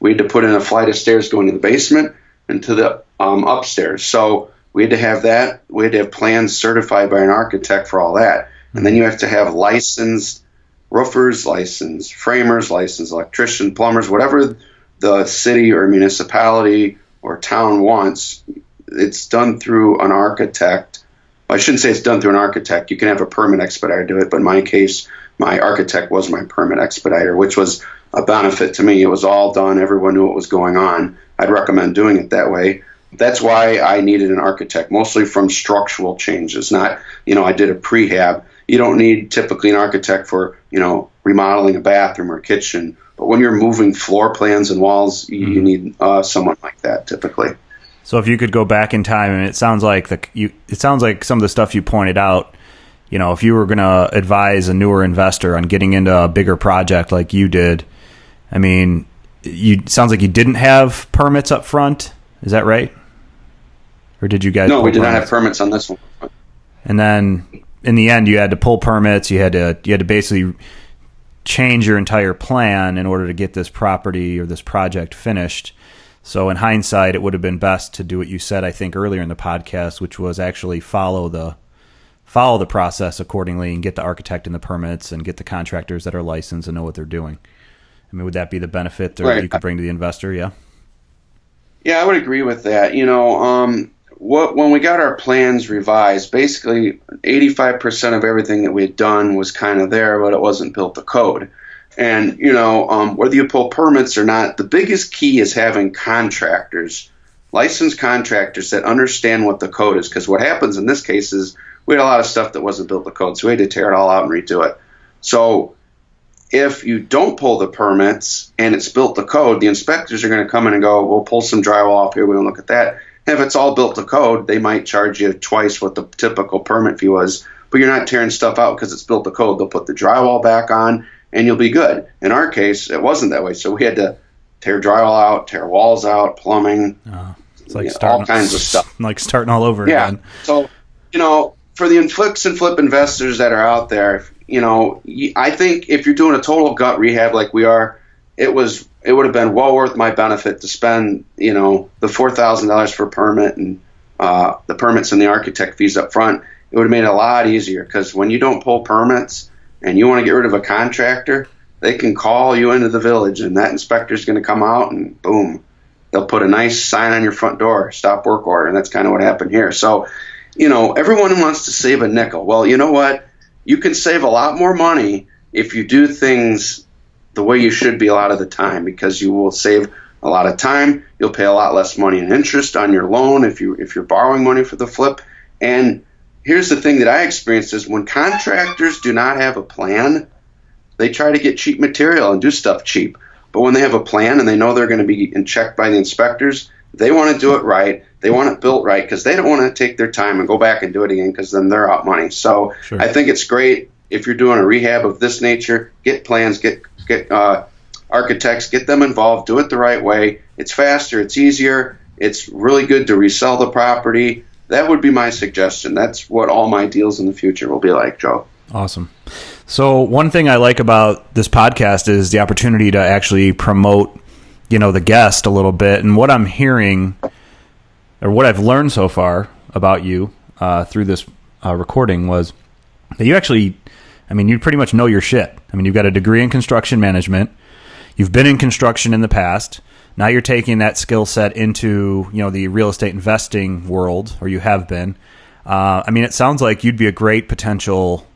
we had to put in a flight of stairs going to the basement and to the upstairs. So we had to have that. We had to have plans certified by an architect for all that. And then you have to have licensed roofers, licensed framers, licensed electrician, plumbers, whatever the city or municipality or town wants. It's done through an architect. I shouldn't say it's done through an architect. You can have a permit expediter do it, but in my case, my architect was my permit expediter, which was a benefit to me. It was all done. Everyone knew what was going on. I'd recommend doing it that way. That's why I needed an architect, mostly from structural changes, not, I did a prehab. You don't need typically an architect for, remodeling a bathroom or kitchen. But when you're moving floor plans and walls, you need someone like that typically. So if you could go back in time, and it sounds like some of the stuff you pointed out, if you were going to advise a newer investor on getting into a bigger project like you did, I mean, it sounds like you didn't have permits up front. Is that right? Or did you guys? No, we did not have permits on this one. And then in the end, you had to pull permits. You had to basically change your entire plan in order to get this property or this project finished. So in hindsight, it would have been best to do what you said, I think, earlier in the podcast, which was actually follow the process accordingly and get the architect and the permits and get the contractors that are licensed and know what they're doing. I mean, would that be the benefit that you could bring to the investor? Yeah. Yeah, I would agree with that. When we got our plans revised, basically 85% of everything that we had done was kind of there, but it wasn't built to code. And, whether you pull permits or not, the biggest key is having contractors, licensed contractors that understand what the code is. Because what happens in this case is we had a lot of stuff that wasn't built to code, so we had to tear it all out and redo it. So if you don't pull the permits and it's built to code, the inspectors are going to come in and go, we'll pull some drywall off here, we don't look at that. If it's all built to code, they might charge you twice what the typical permit fee was, but you're not tearing stuff out because it's built to code. They'll put the drywall back on, and you'll be good. In our case, it wasn't that way, so we had to tear drywall out, tear walls out, plumbing, it's like all kinds of stuff. Like starting all over again. So, for the fix and flip investors that are out there, I think if you're doing a total gut rehab like we are, it would have been well worth my benefit to spend, the $4,000 for permit and the permits and the architect fees up front. It would have made it a lot easier because when you don't pull permits and you want to get rid of a contractor, they can call you into the village and that inspector's going to come out and boom, they'll put a nice sign on your front door, stop work order. And that's kind of what happened here. So, everyone wants to save a nickel. Well, you know what? You can save a lot more money if you do things the way you should be a lot of the time, because you will save a lot of time. You'll pay a lot less money in interest on your loan if you're borrowing money for the flip. And here's the thing that I experienced is when contractors do not have a plan, they try to get cheap material and do stuff cheap. But when they have a plan and they know they're going to be checked by the inspectors, they want to do it right. They want it built right because they don't want to take their time and go back and do it again because then they're out money. So sure. I think it's great if you're doing a rehab of this nature, get plans, get architects, get them involved, do it the right way. It's faster, it's easier, it's really good to resell the property. That would be my suggestion. That's what all my deals in the future will be like, Joe. Awesome. So one thing I like about this podcast is the opportunity to actually promote, the guest a little bit. And what I'm hearing, or what I've learned so far about you through this recording was that you actually, you pretty much know your shit. You've got a degree in construction management. You've been in construction in the past. Now you're taking that skill set into, the real estate investing world, or you have been. It sounds like you'd be a great potential,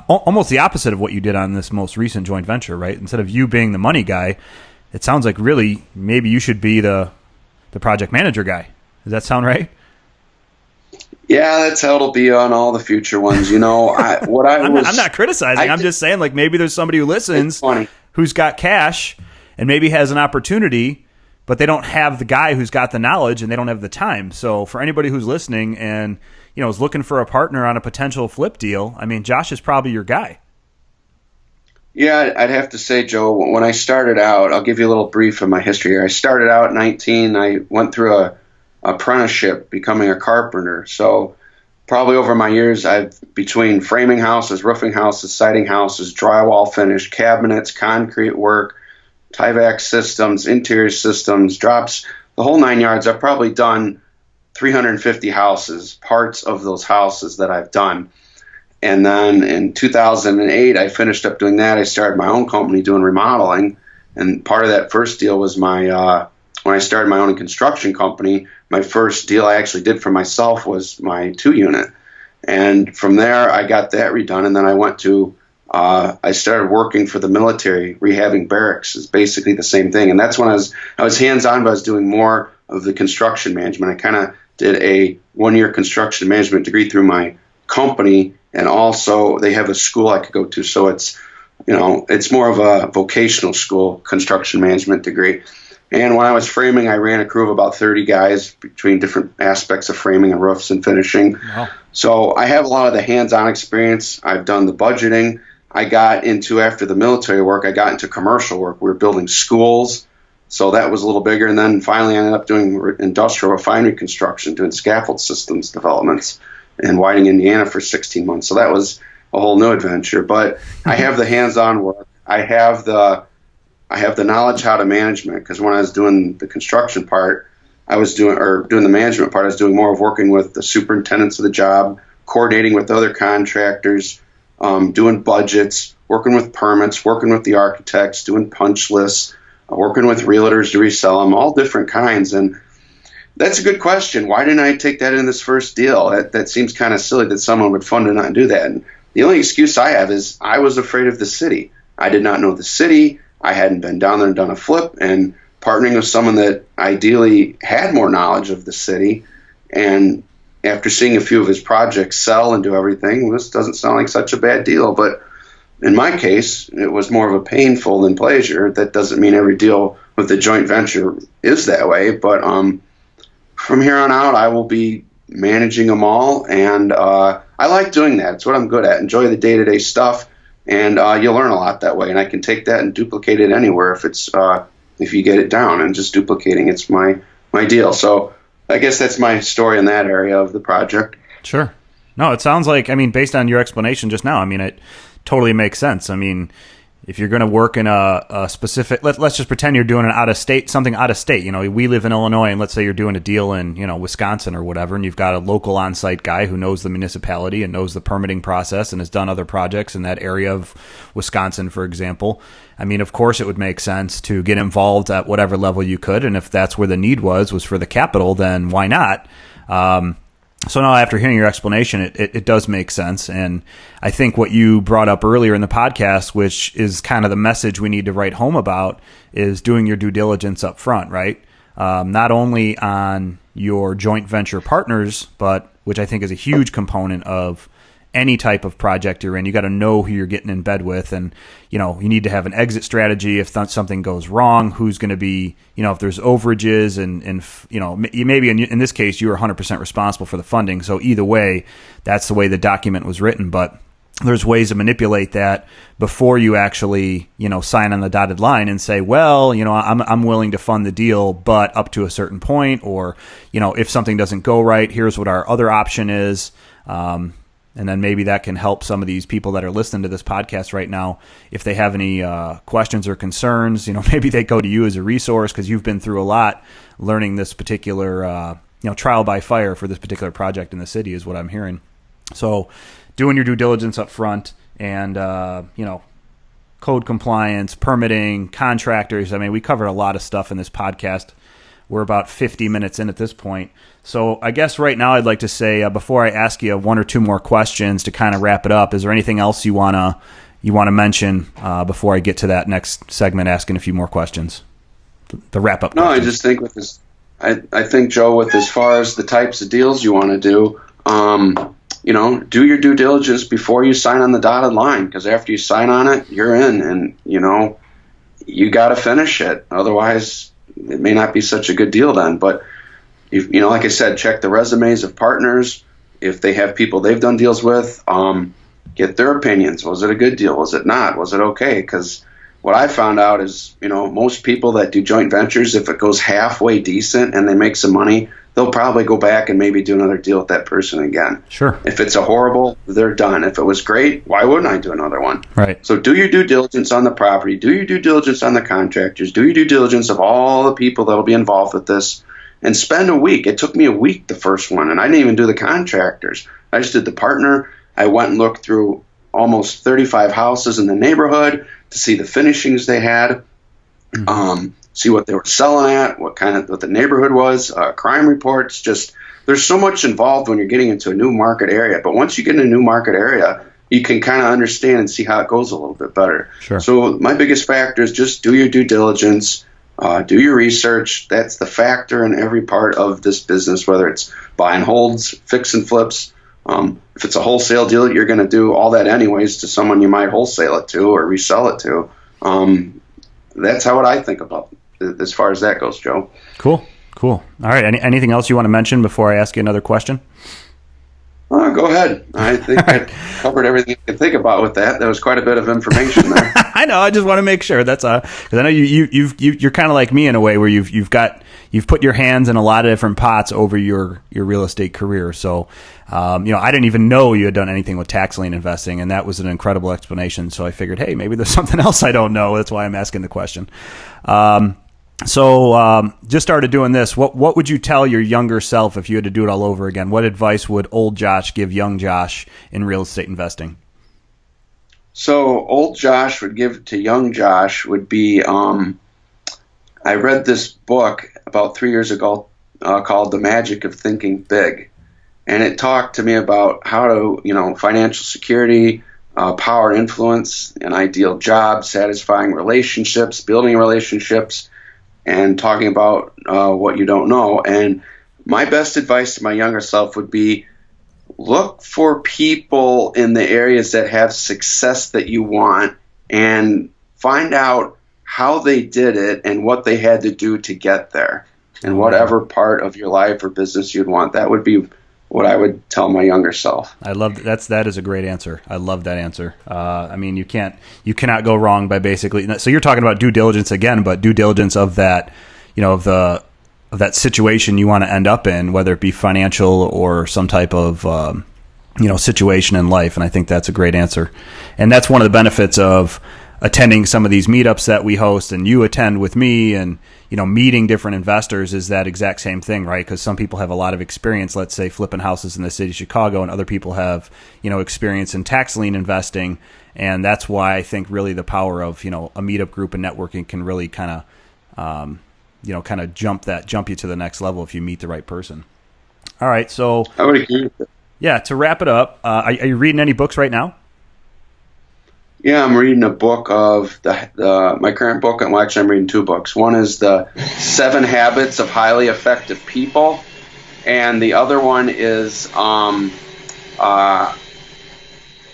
almost the opposite of what you did on this most recent joint venture, right? Instead of you being the money guy, it sounds like really maybe you should be the project manager guy. Does that sound right? Yeah, that's how it'll be on all the future ones. I'm not criticizing. I'm just saying, like, maybe there's somebody who listens who's got cash and maybe has an opportunity, but they don't have the guy who's got the knowledge and they don't have the time. So for anybody who's listening and, is looking for a partner on a potential flip deal, Josh is probably your guy. Yeah, I'd have to say, Joe, when I started out, I'll give you a little brief of my history here. I started out at 19. I went through apprenticeship, becoming a carpenter. So probably over my years, I've between framing houses, roofing houses, siding houses, drywall finish, cabinets, concrete work, Tyvek systems, interior systems, drops, the whole 9 yards. I've probably done 350 houses, parts of those houses that I've done. And then in 2008, I finished up doing that. I started my own company doing remodeling. And part of that first deal was when I started my own construction company, my first deal I actually did for myself was my 2-unit. And from there, I got that redone. And then I went to, I started working for the military, rehabbing barracks. It's basically the same thing. And that's when I was hands-on, but I was doing more of the construction management. I kind of did a 1-year construction management degree through my company. And also they have a school I could go to. So it's more of a vocational school, construction management degree. And when I was framing, I ran a crew of about 30 guys between different aspects of framing and roofs and finishing. Wow. So I have a lot of the hands-on experience. I've done the budgeting. I got into, after the military work, I got into commercial work. We were building schools, so that was a little bigger. And then finally I ended up doing industrial refinery construction, doing scaffold systems developments in Whiting, Indiana for 16 months. So that was a whole new adventure. But I have the hands-on work. I have the knowledge how to management, because when I was doing the construction part, doing the management part, I was doing more of working with the superintendents of the job, coordinating with other contractors, doing budgets, working with permits, working with the architects, doing punch lists, working with realtors to resell them, all different kinds. And that's a good question. Why didn't I take that in this first deal? That seems kind of silly that someone would fund to not do that. And the only excuse I have is I was afraid of the city. I did not know the city. I hadn't been down there and done a flip, and partnering with someone that ideally had more knowledge of the city. And after seeing a few of his projects sell and do everything, this doesn't sound like such a bad deal. But in my case, it was more of a painful than pleasure. That doesn't mean every deal with the joint venture is that way. But from here on out, I will be managing them all. And I like doing that. It's what I'm good at. Enjoy the day-to-day stuff. And you'll learn a lot that way. And I can take that and duplicate it anywhere if you get it down. And just duplicating, it's my deal. So I guess that's my story in that area of the project. Sure. No, it sounds like, based on your explanation just now, it totally makes sense. If you're going to work in a specific, let's just pretend you're doing something out of state. We live in Illinois, and let's say you're doing a deal in, Wisconsin or whatever, and you've got a local on-site guy who knows the municipality and knows the permitting process and has done other projects in that area of Wisconsin, for example. Of course, it would make sense to get involved at whatever level you could, and if that's where the need was for the capital, then why not? So now, after hearing your explanation, it does make sense. And I think what you brought up earlier in the podcast, which is kind of the message we need to write home about, is doing your due diligence up front, right? Not only on your joint venture partners, but which I think is a huge component of any type of project you're in. You got to know who you're getting in bed with, and you need to have an exit strategy if something goes wrong. Who's going to be, if there's overages, and maybe in this case you are 100% responsible for the funding. So either way, that's the way the document was written. But there's ways to manipulate that before you actually sign on the dotted line and say, well, I'm willing to fund the deal, but up to a certain point, or if something doesn't go right, here's what our other option is. And then maybe that can help some of these people that are listening to this podcast right now. If they have any questions or concerns, maybe they go to you as a resource because you've been through a lot learning this particular, trial by fire for this particular project in the city is what I'm hearing. So doing your due diligence up front and, code compliance, permitting, contractors. We covered a lot of stuff in this podcast. We're about 50 minutes in at this point. So I guess right now I'd like to say, before I ask you one or two more questions to kind of wrap it up, is there anything else you want to mention before I get to that next segment, asking a few more questions? The wrap up. No, questions. I just think with this, I think, Joe, with as far as the types of deals you want to do, do your due diligence before you sign on the dotted line, because after you sign on it, you're in, and you got to finish it. Otherwise, it may not be such a good deal then. But like I said, check the resumes of partners. If they have people they've done deals with, get their opinions. Was it a good deal? Was it not? Was it okay? Because what I found out is, most people that do joint ventures, if it goes halfway decent and they make some money, they'll probably go back and maybe do another deal with that person again. Sure. If it's a horrible, they're done. If it was great, why wouldn't I do another one? Right. So do your due diligence on the property, do your due diligence on the contractors, do your due diligence of all the people that'll be involved with this, and spend a week. It took me a week, the first one, and I didn't even do the contractors. I just did the partner. I went and looked through almost 35 houses in the neighborhood to see the finishings they had, see what they were selling at, what the neighborhood was, crime reports. Just there's so much involved when you're getting into a new market area. But once you get in a new market area, you can kind of understand and see how it goes a little bit better. Sure. So my biggest factor is just do your due diligence, do your research. That's the factor in every part of this business, whether it's buy and holds, fix and flips. If it's a wholesale deal, you're going to do all that anyways to someone you might wholesale it to or resell it to. That's how I think about it, as far as that goes, Joe. Cool. All right. Anything else you want to mention before I ask you another question? Go ahead. I think I covered everything I could think about with that. There was quite a bit of information there. I know. I just want to make sure. That's because I know you're kind of like me in a way where you've put your hands in a lot of different pots over your real estate career. So, I didn't even know you had done anything with tax lien investing, and that was an incredible explanation. So I figured, hey, maybe there's something else I don't know. That's why I'm asking the question. So just started doing this. What would you tell your younger self if you had to do it all over again? What advice would old Josh give young Josh in real estate investing? So old Josh would give to young Josh would be, I read this book about 3 years ago called The Magic of Thinking Big. And it talked to me about how to, financial security, power and influence, an ideal job, satisfying relationships, building relationships, and talking about what you don't know. And my best advice to my younger self would be look for people in the areas that have success that you want and find out how they did it and what they had to do to get there. And whatever part of your life or business you'd want, that would be what I would tell my younger self. I love that is a great answer. I love that answer. You cannot go wrong by basically. So you're talking about due diligence again, but due diligence of that, of that situation you want to end up in, whether it be financial or some type of, situation in life. And I think that's a great answer. And that's one of the benefits of attending some of these meetups that we host and you attend with me and, meeting different investors is that exact same thing, right? Because some people have a lot of experience, let's say flipping houses in the city of Chicago, and other people have, experience in tax lien investing. And that's why I think really the power of, a meetup group and networking can really kind of jump you to the next level if you meet the right person. All right. So I would agree with that. Yeah, to wrap it up, are you reading any books right now? Yeah, I'm reading a book of my current book. Well, actually, I'm reading two books. One is The 7 Habits of Highly Effective People, and the other one is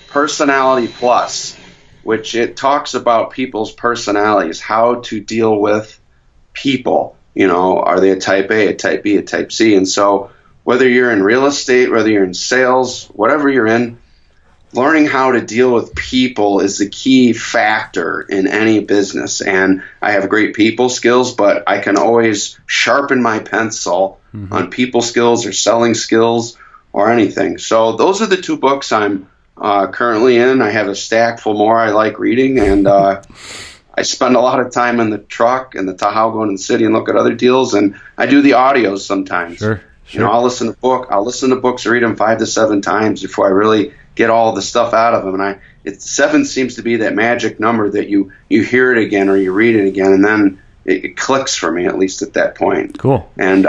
Personality Plus, which it talks about people's personalities, how to deal with people. Are they a type A, a type B, a type C? And so whether you're in real estate, whether you're in sales, whatever you're in, learning how to deal with people is the key factor in any business. And I have great people skills, but I can always sharpen my pencil on people skills or selling skills or anything. So those are the two books I'm currently in. I have a stack full more I like reading, and I spend a lot of time in the truck and the Tahoe going to the city and look at other deals, and I do the audios sometimes. Sure. I'll listen to books or read them 5 to 7 times before I really get all the stuff out of them. And 7 seems to be that magic number that you hear it again or you read it again, and then it clicks for me, at least at that point. Cool. And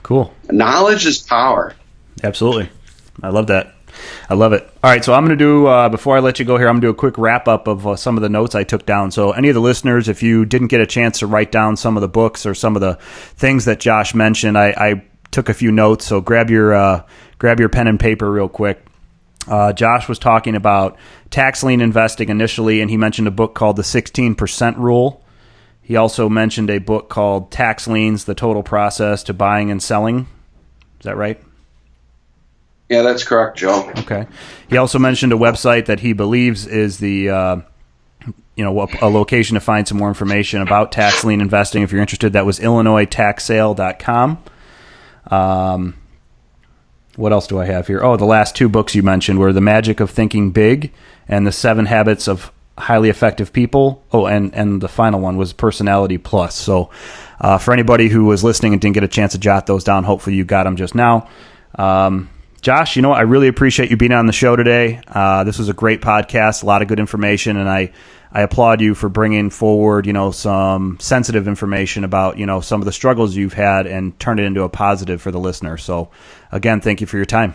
cool. Knowledge is power. Absolutely. I love that. I love it. All right, so I'm going to do, before I let you go here, I'm going to do a quick wrap-up of some of the notes I took down. So any of the listeners, if you didn't get a chance to write down some of the books or some of the things that Josh mentioned, I took a few notes, so grab your pen and paper real quick. Josh was talking about tax lien investing initially, and he mentioned a book called The 16% Rule. He also mentioned a book called Tax Liens, The Total Process to Buying and Selling. Is that right? Yeah, that's correct, Joe. Okay. He also mentioned a website that he believes is the a location to find some more information about tax lien investing. If you're interested, that was IllinoisTaxSale.com. What else do I have here? Oh, the last two books you mentioned were The Magic of Thinking Big and The 7 Habits of Highly Effective People. Oh, and the final one was Personality Plus. So for anybody who was listening and didn't get a chance to jot those down, hopefully you got them just now. Josh, you know what? I really appreciate you being on the show today. This was a great podcast, a lot of good information, and I applaud you for bringing forward, some sensitive information about, some of the struggles you've had and turn it into a positive for the listener. So, again, thank you for your time.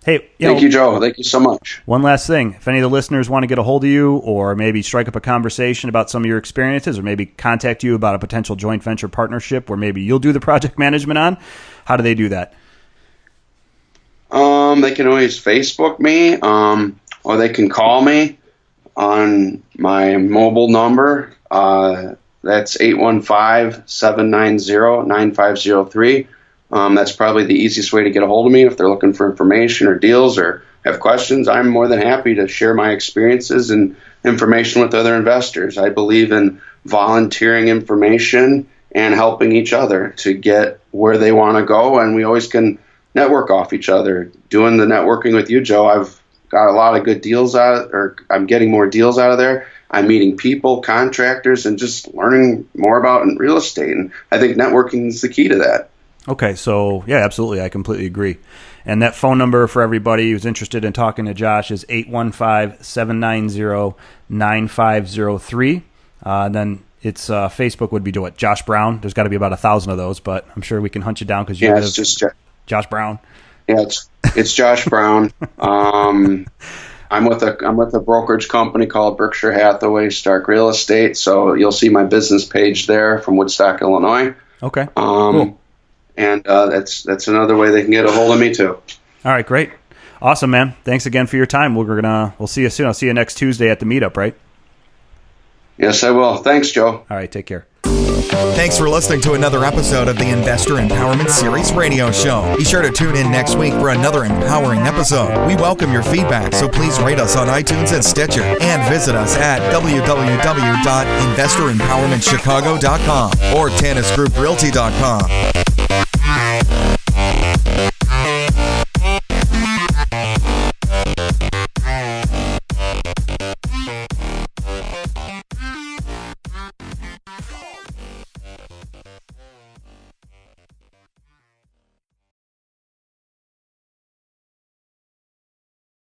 Hey, thank you, Joe. Thank you so much. One last thing. If any of the listeners want to get a hold of you or maybe strike up a conversation about some of your experiences or maybe contact you about a potential joint venture partnership where maybe you'll do the project management on, how do they do that? They can always Facebook me, or they can call me on my mobile number. That's 815-790-9503. That's probably the easiest way to get a hold of me if they're looking for information or deals or have questions. I'm more than happy to share my experiences and information with other investors. I believe in volunteering information and helping each other to get where they want to go, and we always can network off each other. Doing the networking with you, Joe, I've got a lot of good deals I'm getting more deals out of there. I'm meeting people, contractors, and just learning more about real estate. And I think networking is the key to that. Okay, so yeah, absolutely. I completely agree. And that phone number for everybody who's interested in talking to Josh is 815-790-9503. Then it's Facebook would be Josh Brown. There's got to be about 1,000 of those, but I'm sure we can hunt you down because it's just Josh Brown. Yeah, it's Josh Brown. I'm with a brokerage company called Berkshire Hathaway Stark Real Estate. So you'll see my business page there from Woodstock, Illinois. Okay. Cool. And that's another way they can get a hold of me too. All right, great, awesome, man. Thanks again for your time. We'll see you soon. I'll see you next Tuesday at the meetup, right? Yes, I will. Thanks, Joe. All right, take care. Thanks for listening to another episode of the Investor Empowerment Series radio show. Be sure to tune in next week for another empowering episode. We welcome your feedback, so please rate us on iTunes and Stitcher and visit us at www.investorempowermentchicago.com or tennisgrouprealty.com.